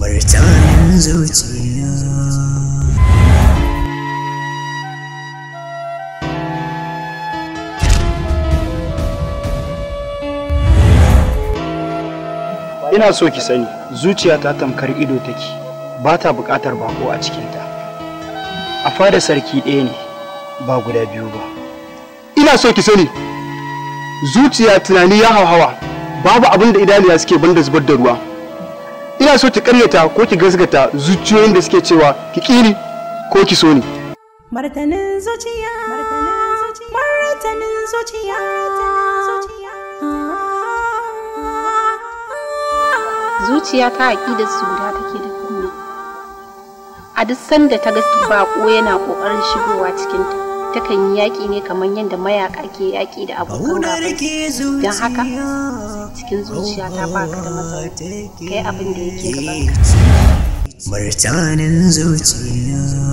martanin zuciya. Ina so ki sani zuciya ta tamkar ido take, ba ta buƙatar bako a cikinta. A fada sarki ɗaya ne ba guda biyu ba. Ina so ki sani zuciya tunani ya hauhawa, babu abin da idaniya suke banda zubar da ruwa. Ina so ki karyata ko ki gasgata zuciyoyin da suke cewa ki ƙini ko ki so ni. Martanin zuciya, martanin zuciya. Zuciya ta aƙidar suda take da kuma. A duk sanda ta ga bako yana ƙoƙarin shigowa cikinta, takan yi yaƙi ne kamar yadda mayaƙa ke yaƙi da abokan gabansu. Don haka cikin zuciya ta baka da matsala, kai abin da yake gabanka. Martanin zuciya.